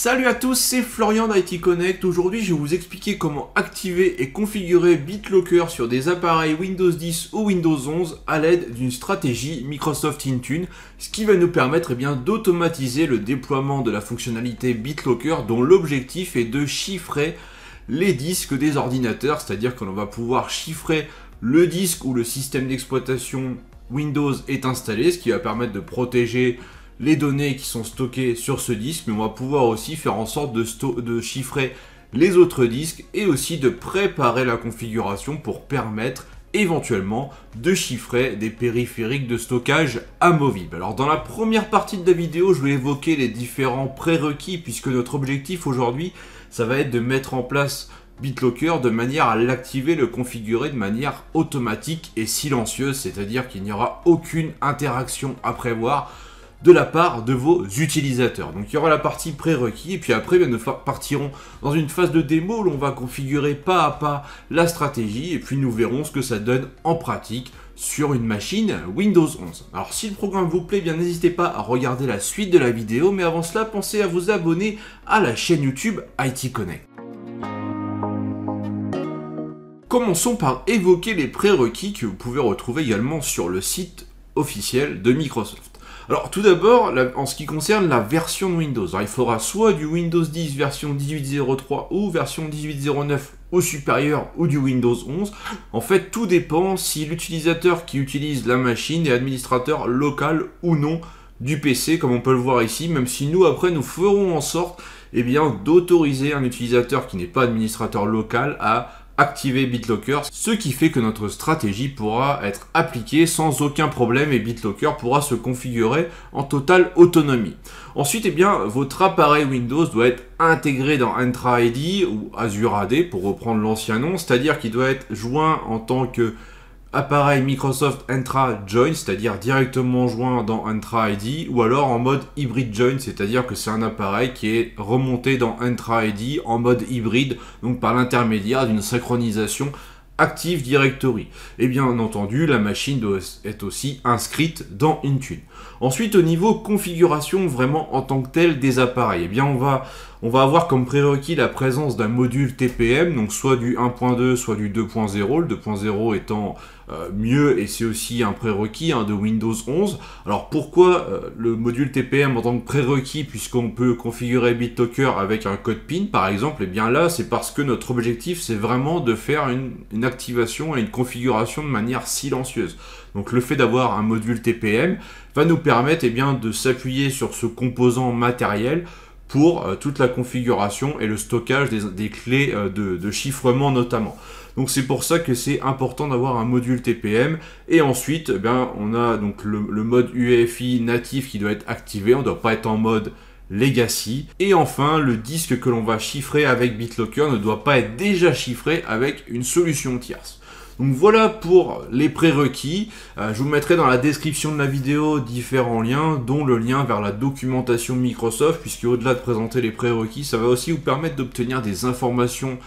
Salut à tous, c'est Florian d'IT Connect. Aujourd'hui, je vais vous expliquer comment activer et configurer BitLocker sur des appareils Windows 10 ou Windows 11 à l'aide d'une stratégie Microsoft Intune, ce qui va nous permettre d'automatiser le déploiement de la fonctionnalité BitLocker dont l'objectif est de chiffrer les disques des ordinateurs, c'est-à-dire qu'on va pouvoir chiffrer le disque où le système d'exploitation Windows est installé, ce qui va permettre de protéger les données qui sont stockées sur ce disque, mais on va pouvoir aussi faire en sorte de chiffrer les autres disques et aussi de préparer la configuration pour permettre éventuellement de chiffrer des périphériques de stockage amovibles. Alors dans la première partie de la vidéo, je vais évoquer les différents prérequis puisque notre objectif aujourd'hui, ça va être de mettre en place BitLocker de manière à l'activer, le configurer de manière automatique et silencieuse, c'est-à-dire qu'il n'y aura aucune interaction à prévoir de la part de vos utilisateurs. Donc il y aura la partie prérequis et puis après nous partirons dans une phase de démo où l'on va configurer pas à pas la stratégie et puis nous verrons ce que ça donne en pratique sur une machine Windows 11. Alors si le programme vous plaît, bien n'hésitez pas à regarder la suite de la vidéo, mais avant cela pensez à vous abonner à la chaîne YouTube IT Connect. Commençons par évoquer les prérequis que vous pouvez retrouver également sur le site officiel de Microsoft. Alors tout d'abord, en ce qui concerne la version de Windows, alors, il faudra soit du Windows 10 version 18.03 ou version 18.09 au supérieur ou du Windows 11. En fait, tout dépend si l'utilisateur qui utilise la machine est administrateur local ou non du PC, comme on peut le voir ici, même si nous, après, nous ferons en sorte d'autoriser un utilisateur qui n'est pas administrateur local à activer BitLocker, ce qui fait que notre stratégie pourra être appliquée sans aucun problème et BitLocker pourra se configurer en totale autonomie. Ensuite, votre appareil Windows doit être intégré dans Entra ID ou Azure AD pour reprendre l'ancien nom, c'est-à-dire qu'il doit être joint en tant que appareil Microsoft Entra Join, c'est-à-dire directement joint dans Entra ID, ou alors en mode Hybrid Join, c'est-à-dire que c'est un appareil qui est remonté dans Entra ID en mode hybride, donc par l'intermédiaire d'une synchronisation Active Directory. Et bien entendu, la machine doit être aussi inscrite dans Intune. Ensuite, au niveau configuration vraiment en tant que tel des appareils, on va avoir comme prérequis la présence d'un module TPM, donc soit du 1.2, soit du 2.0, le 2.0 étant mieux et c'est aussi un prérequis de Windows 11. Alors pourquoi le module TPM en tant que prérequis, puisqu'on peut configurer BitLocker avec un code PIN par exemple? Et bien là, c'est parce que notre objectif c'est vraiment de faire une activation et une configuration de manière silencieuse. Donc le fait d'avoir un module TPM va nous permettre de s'appuyer sur ce composant matériel pour toute la configuration et le stockage des clés de chiffrement notamment. Donc c'est pour ça que c'est important d'avoir un module TPM. Et ensuite, on a donc le mode UEFI natif qui doit être activé, on ne doit pas être en mode Legacy. Et enfin, le disque que l'on va chiffrer avec BitLocker ne doit pas être déjà chiffré avec une solution tierce. Donc voilà pour les prérequis. Je vous mettrai dans la description de la vidéo différents liens, dont le lien vers la documentation Microsoft, puisque au-delà de présenter les prérequis, ça va aussi vous permettre d'obtenir des informations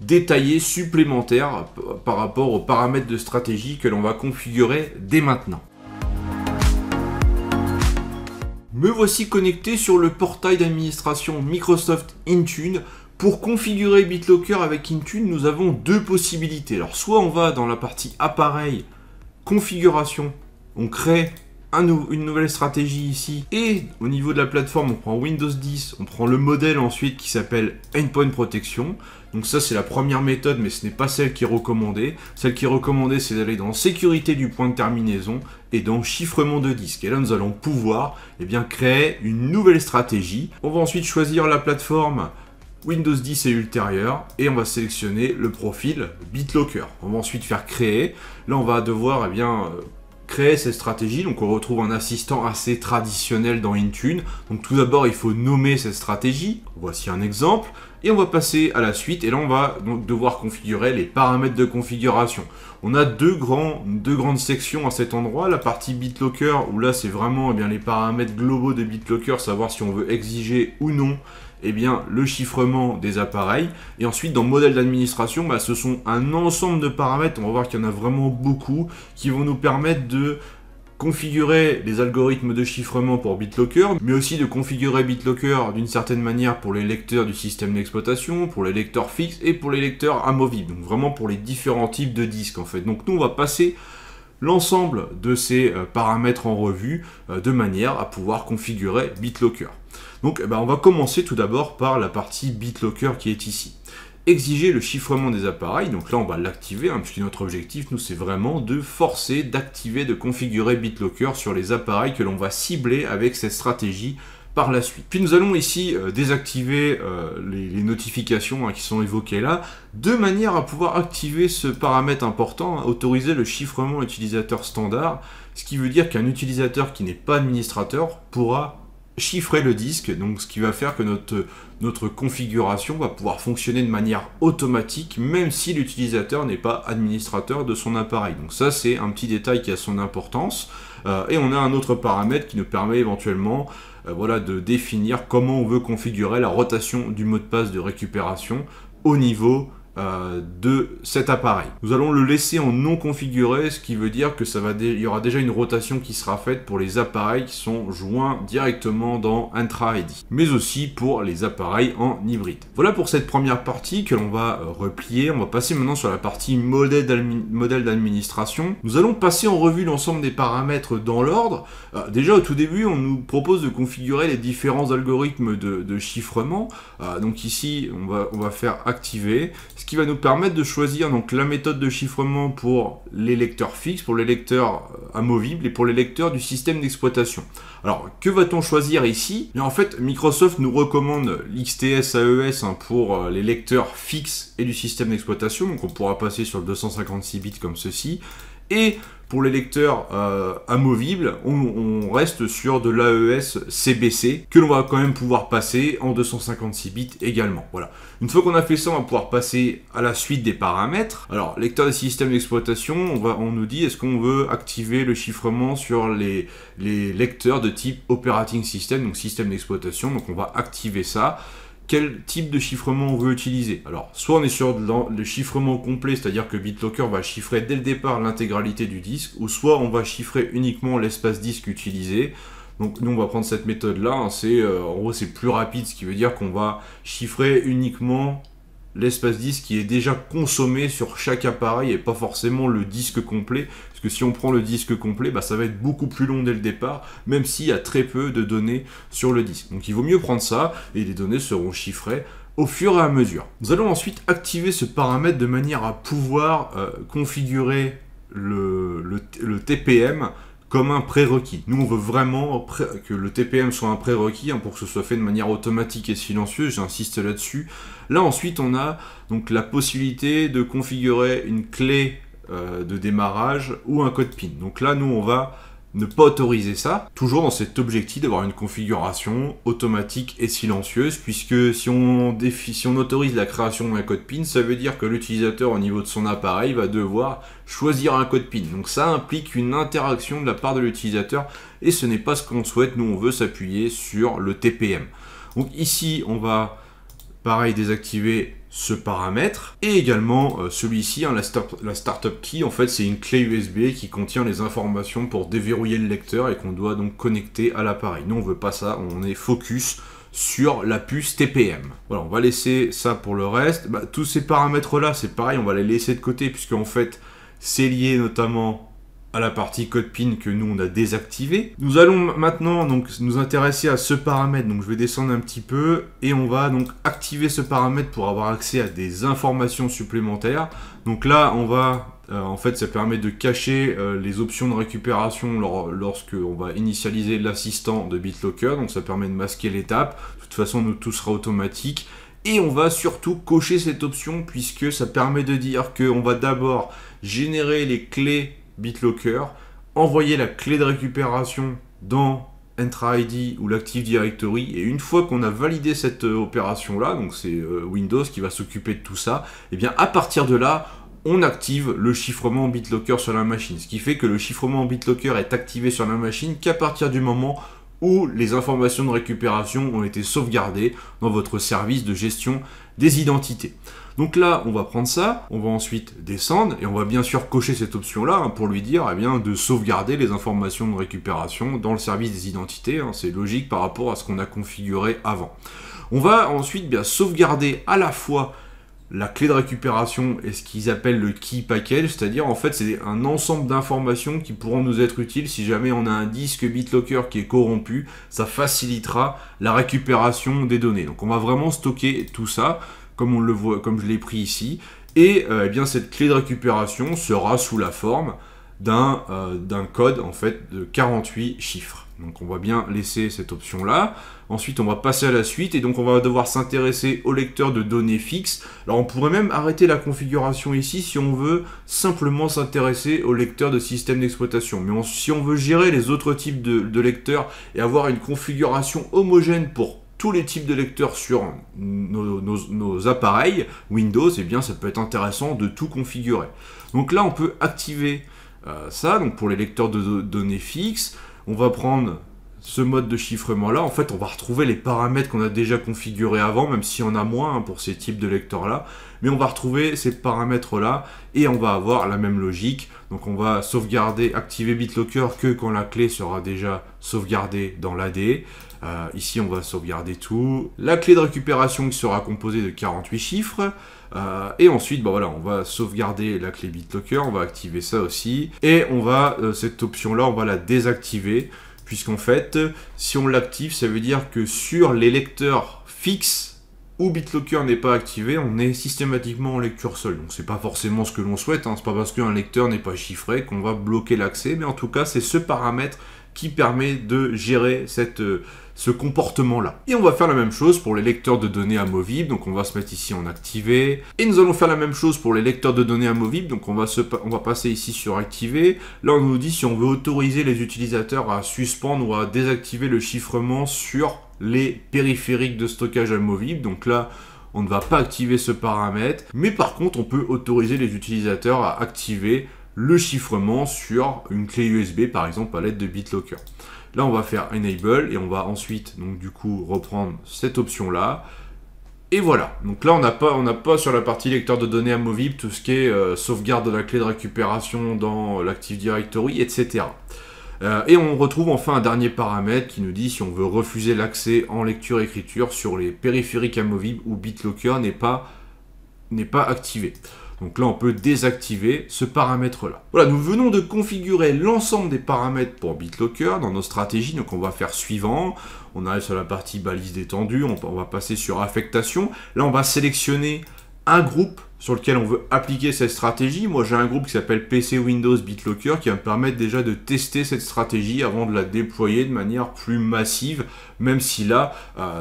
détaillées supplémentaires par rapport aux paramètres de stratégie que l'on va configurer dès maintenant. Me voici connecté sur le portail d'administration Microsoft Intune. Pour configurer BitLocker avec Intune, nous avons deux possibilités. Alors soit on va dans la partie appareil, configuration, on crée une nouvelle stratégie ici, et au niveau de la plateforme, on prend Windows 10, on prend le modèle ensuite qui s'appelle Endpoint Protection. Donc ça c'est la première méthode, mais ce n'est pas celle qui est recommandée. Celle qui est recommandée, c'est d'aller dans sécurité du point de terminaison et dans chiffrement de disque. Et là nous allons pouvoir créer une nouvelle stratégie. On va ensuite choisir la plateforme Windows 10 et ultérieur, et on va sélectionner le profil BitLocker. On va ensuite faire créer. Là on va devoir créer cette stratégie. Donc on retrouve un assistant assez traditionnel dans Intune. Donc tout d'abord il faut nommer cette stratégie. Voici un exemple. Et on va passer à la suite, et là on va donc devoir configurer les paramètres de configuration. On a deux grandes sections à cet endroit. La partie BitLocker, où là c'est vraiment les paramètres globaux de BitLocker, savoir si on veut exiger ou non le chiffrement des appareils. Et ensuite dans modèle d'administration, ce sont un ensemble de paramètres, on va voir qu'il y en a vraiment beaucoup, qui vont nous permettre de configurer les algorithmes de chiffrement pour BitLocker, mais aussi de configurer BitLocker d'une certaine manière pour les lecteurs du système d'exploitation, pour les lecteurs fixes et pour les lecteurs amovibles. Donc vraiment pour les différents types de disques en fait. Donc nous on va passer l'ensemble de ces paramètres en revue de manière à pouvoir configurer BitLocker. Donc on va commencer tout d'abord par la partie BitLocker qui est ici. Exiger le chiffrement des appareils, donc là on va l'activer, puisque notre objectif nous c'est vraiment de forcer, d'activer, de configurer BitLocker sur les appareils que l'on va cibler avec cette stratégie par la suite. Puis nous allons ici désactiver les notifications qui sont évoquées là, de manière à pouvoir activer ce paramètre important, autoriser le chiffrement utilisateur standard, ce qui veut dire qu'un utilisateur qui n'est pas administrateur pourra chiffrer le disque, donc ce qui va faire que notre configuration va pouvoir fonctionner de manière automatique, même si l'utilisateur n'est pas administrateur de son appareil. Donc ça c'est un petit détail qui a son importance, et on a un autre paramètre qui nous permet éventuellement de définir comment on veut configurer la rotation du mot de passe de récupération au niveau de cet appareil. Nous allons le laisser en non configuré, ce qui veut dire que il y aura déjà une rotation qui sera faite pour les appareils qui sont joints directement dans Entra ID, mais aussi pour les appareils en hybride. Voilà pour cette première partie que l'on va replier. On va passer maintenant sur la partie modèle d'administration. Nous allons passer en revue l'ensemble des paramètres dans l'ordre. Déjà au tout début, on nous propose de configurer les différents algorithmes de chiffrement. Donc ici, on va faire activer, ce qui va nous permettre de choisir donc la méthode de chiffrement pour les lecteurs fixes, pour les lecteurs amovibles et pour les lecteurs du système d'exploitation. Alors, que va-t-on choisir ici? En fait, Microsoft nous recommande l'XTS AES pour les lecteurs fixes et du système d'exploitation, donc on pourra passer sur le 256 bits comme ceci, et pour les lecteurs amovibles, on reste sur de l'AES CBC, que l'on va quand même pouvoir passer en 256 bits également. Voilà. Une fois qu'on a fait ça, on va pouvoir passer à la suite des paramètres. Alors, lecteur des systèmes d'exploitation, on nous dit est-ce qu'on veut activer le chiffrement sur les lecteurs de type Operating System, donc système d'exploitation, donc on va activer ça. Quel type de chiffrement on veut utiliser? Alors, soit on est sur le chiffrement complet, c'est-à-dire que BitLocker va chiffrer dès le départ l'intégralité du disque, ou soit on va chiffrer uniquement l'espace disque utilisé. Donc nous on va prendre cette méthode-là, en gros c'est plus rapide, ce qui veut dire qu'on va chiffrer uniquement l'espace disque qui est déjà consommé sur chaque appareil et pas forcément le disque complet, parce que si on prend le disque complet, ça va être beaucoup plus long dès le départ, même s'il y a très peu de données sur le disque. Donc il vaut mieux prendre ça, et les données seront chiffrées au fur et à mesure. Nous allons ensuite activer ce paramètre de manière à pouvoir configurer le TPM comme un prérequis. Nous, on veut vraiment que le TPM soit un prérequis pour que ce soit fait de manière automatique et silencieuse, j'insiste là-dessus. Là, ensuite, on a donc la possibilité de configurer une clé de démarrage ou un code PIN. Donc là, nous, on va ne pas autoriser ça, toujours dans cet objectif d'avoir une configuration automatique et silencieuse, puisque si on autorise la création d'un code PIN, ça veut dire que l'utilisateur au niveau de son appareil va devoir choisir un code PIN. Donc ça implique une interaction de la part de l'utilisateur, et ce n'est pas ce qu'on souhaite. Nous on veut s'appuyer sur le TPM. Donc ici on va pareil désactiver ce paramètre, et également celui-ci, la startup key, en fait c'est une clé USB qui contient les informations pour déverrouiller le lecteur et qu'on doit donc connecter à l'appareil. Nous on veut pas ça, on est focus sur la puce TPM. Voilà, on va laisser ça pour le reste. Tous ces paramètres là c'est pareil, on va les laisser de côté, puisque en fait c'est lié notamment à la partie code PIN que nous on a désactivé. Nous allons maintenant donc nous intéresser à ce paramètre, donc je vais descendre un petit peu et on va donc activer ce paramètre pour avoir accès à des informations supplémentaires. Donc là on va en fait ça permet de cacher les options de récupération lorsque on va initialiser l'assistant de BitLocker, donc ça permet de masquer l'étape. De toute façon tout sera automatique. Et on va surtout cocher cette option, puisque ça permet de dire qu'on va d'abord générer les clés BitLocker, envoyer la clé de récupération dans Entra ID ou l'Active Directory, et une fois qu'on a validé cette opération là, donc c'est Windows qui va s'occuper de tout ça, et bien à partir de là on active le chiffrement BitLocker sur la machine, ce qui fait que le chiffrement BitLocker est activé sur la machine qu'à partir du moment où les informations de récupération ont été sauvegardées dans votre service de gestion des identités. Donc là, on va prendre ça, on va ensuite descendre, et on va bien sûr cocher cette option-là pour lui dire de sauvegarder les informations de récupération dans le service des identités. C'est logique par rapport à ce qu'on a configuré avant. On va ensuite bien sauvegarder à la fois la clé de récupération et ce qu'ils appellent le key package, c'est-à-dire en fait c'est un ensemble d'informations qui pourront nous être utiles si jamais on a un disque BitLocker qui est corrompu, ça facilitera la récupération des données. Donc on va vraiment stocker tout ça, comme on le voit, comme je l'ai pris ici, et cette clé de récupération sera sous la forme d'un code en fait de 48 chiffres. Donc on va bien laisser cette option là. Ensuite on va passer à la suite et donc on va devoir s'intéresser au lecteur de données fixes. Alors on pourrait même arrêter la configuration ici si on veut simplement s'intéresser au lecteur de système d'exploitation. Mais si on veut gérer les autres types de lecteurs et avoir une configuration homogène pour tous les types de lecteurs sur nos appareils Windows, eh bien ça peut être intéressant de tout configurer. Donc là on peut activer ça, donc pour les lecteurs de données fixes. On va prendre ce mode de chiffrement là, en fait on va retrouver les paramètres qu'on a déjà configurés avant, même si on a moins pour ces types de lecteurs là, mais on va retrouver ces paramètres là et on va avoir la même logique. Donc on va sauvegarder, activer BitLocker que quand la clé sera déjà sauvegardée dans l'AD. Ici on va sauvegarder tout. La clé de récupération qui sera composée de 48 chiffres. Et ensuite, on va sauvegarder la clé BitLocker, on va activer ça aussi. Et on va, cette option-là, on va la désactiver, puisqu'en fait, si on l'active, ça veut dire que sur les lecteurs fixes où BitLocker n'est pas activé, on est systématiquement en lecture seule. Donc c'est pas forcément ce que l'on souhaite, c'est pas parce qu'un lecteur n'est pas chiffré qu'on va bloquer l'accès, mais en tout cas, c'est ce paramètre qui permet de gérer ce comportement-là. Et on va faire la même chose pour les lecteurs de données amovibles, donc on va se mettre ici en activé. Et nous allons faire la même chose pour les lecteurs de données amovibles, donc on va passer ici sur activer. Là on nous dit si on veut autoriser les utilisateurs à suspendre ou à désactiver le chiffrement sur les périphériques de stockage amovibles. Donc là, on ne va pas activer ce paramètre, mais par contre on peut autoriser les utilisateurs à activer le chiffrement sur une clé USB par exemple à l'aide de BitLocker. Là on va faire Enable et on va ensuite donc du coup reprendre cette option là. Et voilà, donc là on n'a pas sur la partie lecteur de données amovible tout ce qui est sauvegarde de la clé de récupération dans l'Active Directory, etc. Et on retrouve enfin un dernier paramètre qui nous dit si on veut refuser l'accès en lecture-écriture sur les périphériques amovibles où BitLocker n'est pas activé. Donc là, on peut désactiver ce paramètre-là. Voilà, nous venons de configurer l'ensemble des paramètres pour BitLocker dans nos stratégies. Donc on va faire suivant. On arrive sur la partie balise détendue. On va passer sur affectation. Là, on va sélectionner un groupe sur lequel on veut appliquer cette stratégie. Moi, j'ai un groupe qui s'appelle PC Windows BitLocker qui va me permettre déjà de tester cette stratégie avant de la déployer de manière plus massive, même si là,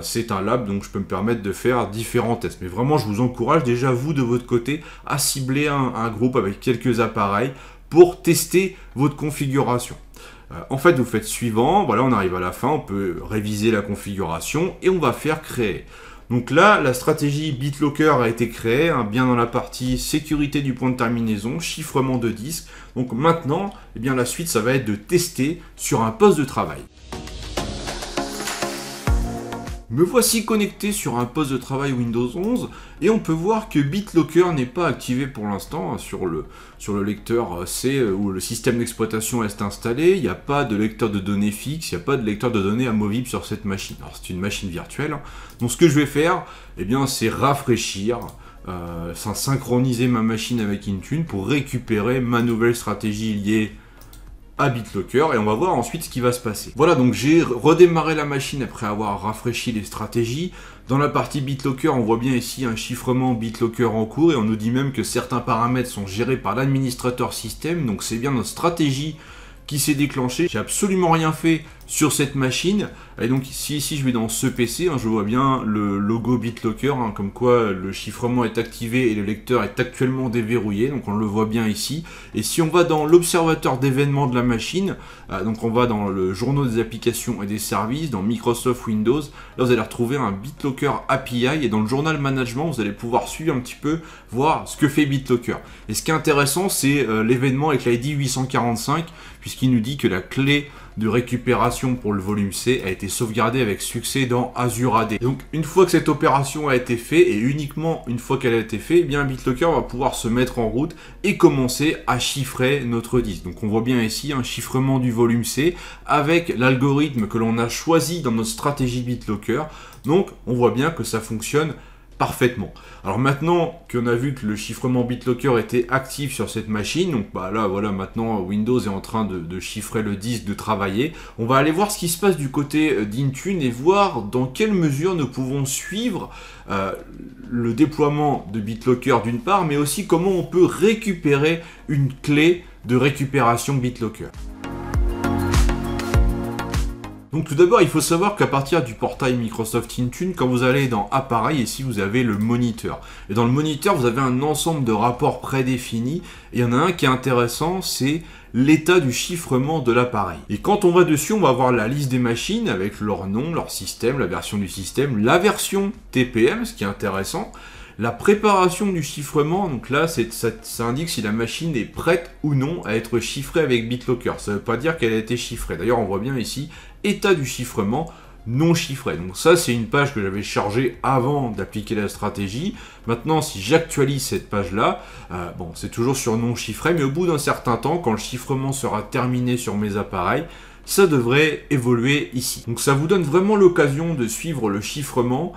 c'est un lab, donc je peux me permettre de faire différents tests. Mais vraiment, je vous encourage déjà, vous, de votre côté, à cibler un groupe avec quelques appareils pour tester votre configuration. En fait, vous faites suivant. Voilà, on arrive à la fin, on peut réviser la configuration et on va faire créer. Donc là, la stratégie BitLocker a été créée, bien dans la partie sécurité du point de terminaison, chiffrement de disque. Donc maintenant, la suite, ça va être de tester sur un poste de travail. Me voici connecté sur un poste de travail Windows 11 et on peut voir que BitLocker n'est pas activé pour l'instant sur le lecteur C où le système d'exploitation est installé. Il n'y a pas de lecteur de données fixe, il n'y a pas de lecteur de données amovible sur cette machine. Alors c'est une machine virtuelle. Donc ce que je vais faire, c'est rafraîchir, synchroniser ma machine avec Intune pour récupérer ma nouvelle stratégie liée à BitLocker et on va voir ensuite ce qui va se passer. Voilà, donc j'ai redémarré la machine après avoir rafraîchi les stratégies. Dans la partie BitLocker, on voit bien ici un chiffrement BitLocker en cours et on nous dit même que certains paramètres sont gérés par l'administrateur système, donc c'est bien notre stratégie qui s'est déclenchée. J'ai absolument rien fait sur cette machine. Et donc ici je vais dans ce PC, je vois bien le logo BitLocker, comme quoi le chiffrement est activé et le lecteur est actuellement déverrouillé, donc on le voit bien ici. Et si on va dans l'observateur d'événements de la machine, donc on va dans le journal des applications et des services, dans Microsoft Windows, là vous allez retrouver un BitLocker API et dans le journal management vous allez pouvoir suivre un petit peu, voir ce que fait BitLocker. Et ce qui est intéressant, c'est l'événement avec l'ID 845, puisqu'il nous dit que la clé de récupération pour le volume C a été sauvegardée avec succès dans Azure AD. Donc une fois que cette opération a été faite, et uniquement une fois qu'elle a été faite, eh bien BitLocker va pouvoir se mettre en route et commencer à chiffrer notre disque. Donc on voit bien ici un chiffrement du volume C avec l'algorithme que l'on a choisi dans notre stratégie BitLocker. Donc on voit bien que ça fonctionne parfaitement. Alors maintenant qu'on a vu que le chiffrement BitLocker était actif sur cette machine, donc bah là voilà, maintenant Windows est en train de chiffrer le disque, de travailler, on va aller voir ce qui se passe du côté d'Intune et voir dans quelle mesure nous pouvons suivre le déploiement de BitLocker d'une part, mais aussi comment on peut récupérer une clé de récupération BitLocker. Donc tout d'abord, il faut savoir qu'à partir du portail Microsoft Intune, quand vous allez dans Appareil, ici vous avez le moniteur. Et dans le moniteur, vous avez un ensemble de rapports prédéfinis. Et il y en a un qui est intéressant, c'est l'état du chiffrement de l'appareil. Et quand on va dessus, on va avoir la liste des machines avec leur nom, leur système, la version du système, la version TPM, ce qui est intéressant. La préparation du chiffrement, donc là, ça indique si la machine est prête ou non à être chiffrée avec BitLocker. Ça ne veut pas dire qu'elle a été chiffrée. D'ailleurs, on voit bien ici, état du chiffrement non chiffré. Donc ça, c'est une page que j'avais chargée avant d'appliquer la stratégie. Maintenant, si j'actualise cette page-là, bon, c'est toujours sur non chiffré, mais au bout d'un certain temps, quand le chiffrement sera terminé sur mes appareils, ça devrait évoluer ici. Donc ça vous donne vraiment l'occasion de suivre le chiffrement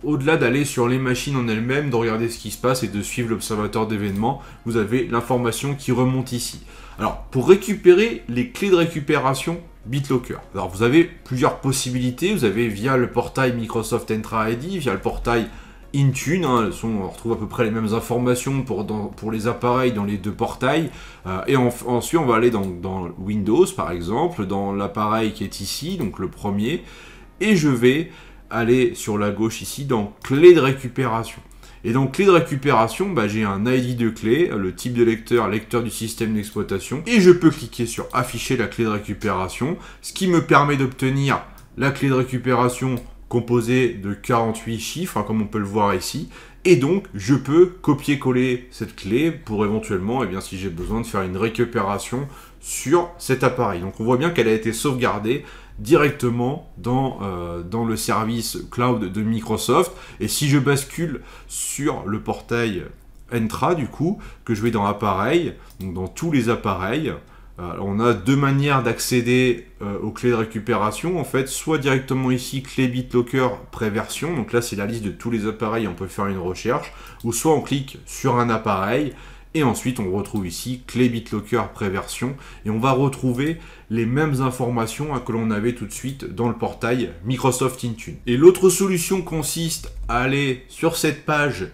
au-delà d'aller sur les machines en elles-mêmes, de regarder ce qui se passe et de suivre l'observateur d'événements. Vous avez l'information qui remonte ici. Alors, pour récupérer les clés de récupération BitLocker, alors vous avez plusieurs possibilités. Vous avez via le portail Microsoft Entra ID, via le portail Intune, hein, on retrouve à peu près les mêmes informations pour les appareils dans les deux portails. Et ensuite, on va aller dans Windows, par exemple, dans l'appareil qui est ici, donc le premier, et je vais aller sur la gauche ici dans clé de récupération. Et dans clé de récupération, bah, j'ai un ID de clé, le type de lecteur, lecteur du système d'exploitation, et je peux cliquer sur afficher la clé de récupération, ce qui me permet d'obtenir la clé de récupération composée de 48 chiffres, hein, comme on peut le voir ici, et donc je peux copier-coller cette clé pour éventuellement, eh bien, si j'ai besoin de faire une récupération sur cet appareil. Donc on voit bien qu'elle a été sauvegardée directement dans le service cloud de Microsoft. Et si je bascule sur le portail Entra, du coup, que je vais dans Appareil, donc dans tous les appareils, on a deux manières d'accéder aux clés de récupération. En fait, soit directement ici, clé BitLocker pré-version, donc là c'est la liste de tous les appareils, on peut faire une recherche, ou soit on clique sur un appareil, et ensuite, on retrouve ici clé BitLocker pré-version et on va retrouver les mêmes informations que l'on avait tout de suite dans le portail Microsoft Intune. Et l'autre solution consiste à aller sur cette page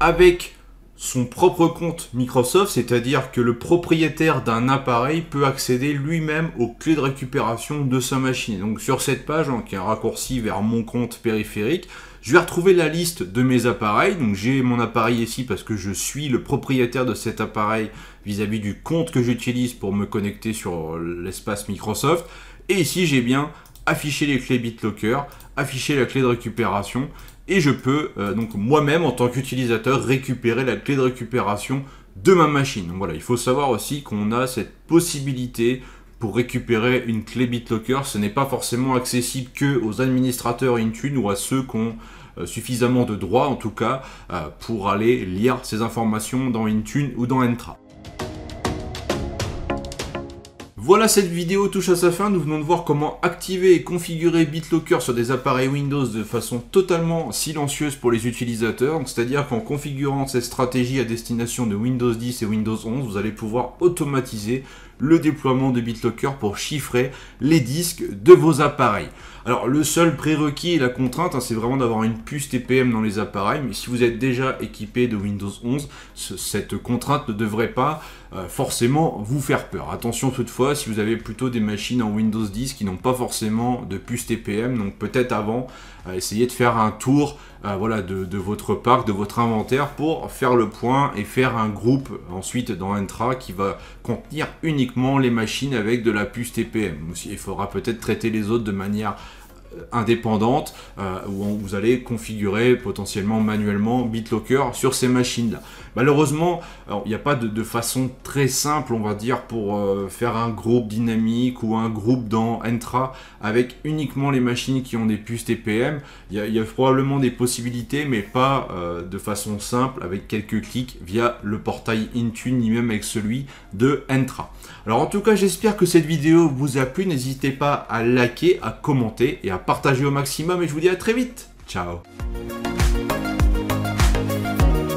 avec son propre compte Microsoft, c'est-à-dire que le propriétaire d'un appareil peut accéder lui-même aux clés de récupération de sa machine. Donc sur cette page, qui est un raccourci vers mon compte périphérique, je vais retrouver la liste de mes appareils. Donc j'ai mon appareil ici parce que je suis le propriétaire de cet appareil vis-à-vis du compte que j'utilise pour me connecter sur l'espace Microsoft. Et ici j'ai bien affiché les clés BitLocker, affiché la clé de récupération, et je peux donc moi-même en tant qu'utilisateur récupérer la clé de récupération de ma machine. Donc voilà, il faut savoir aussi qu'on a cette possibilité pour récupérer une clé BitLocker. Ce n'est pas forcément accessible que aux administrateurs Intune ou à ceux qui ont suffisamment de droits, en tout cas, pour aller lire ces informations dans Intune ou dans Entra. Voilà, cette vidéo touche à sa fin. Nous venons de voir comment activer et configurer BitLocker sur des appareils Windows de façon totalement silencieuse pour les utilisateurs. C'est-à-dire qu'en configurant cette stratégie à destination de Windows 10 et Windows 11, vous allez pouvoir automatiser le déploiement de BitLocker pour chiffrer les disques de vos appareils. Alors le seul prérequis et la contrainte, c'est vraiment d'avoir une puce TPM dans les appareils, mais si vous êtes déjà équipé de Windows 11, cette contrainte ne devrait pas forcément vous faire peur. Attention toutefois, si vous avez plutôt des machines en Windows 10 qui n'ont pas forcément de puce TPM, donc peut-être avant, essayez de faire un tour voilà, de votre parc, de votre inventaire pour faire le point et faire un groupe ensuite dans Entra qui va contenir uniquement les machines avec de la puce TPM. Il faudra peut-être traiter les autres de manière indépendante où vous allez configurer potentiellement manuellement BitLocker sur ces machines-là. Malheureusement, il n'y a pas de façon très simple, on va dire, pour faire un groupe dynamique ou un groupe dans Entra avec uniquement les machines qui ont des puces TPM. Il y a probablement des possibilités, mais pas de façon simple avec quelques clics via le portail Intune ni même avec celui de Entra. Alors en tout cas, j'espère que cette vidéo vous a plu. N'hésitez pas à liker, à commenter et à partager au maximum. Et je vous dis à très vite. Ciao.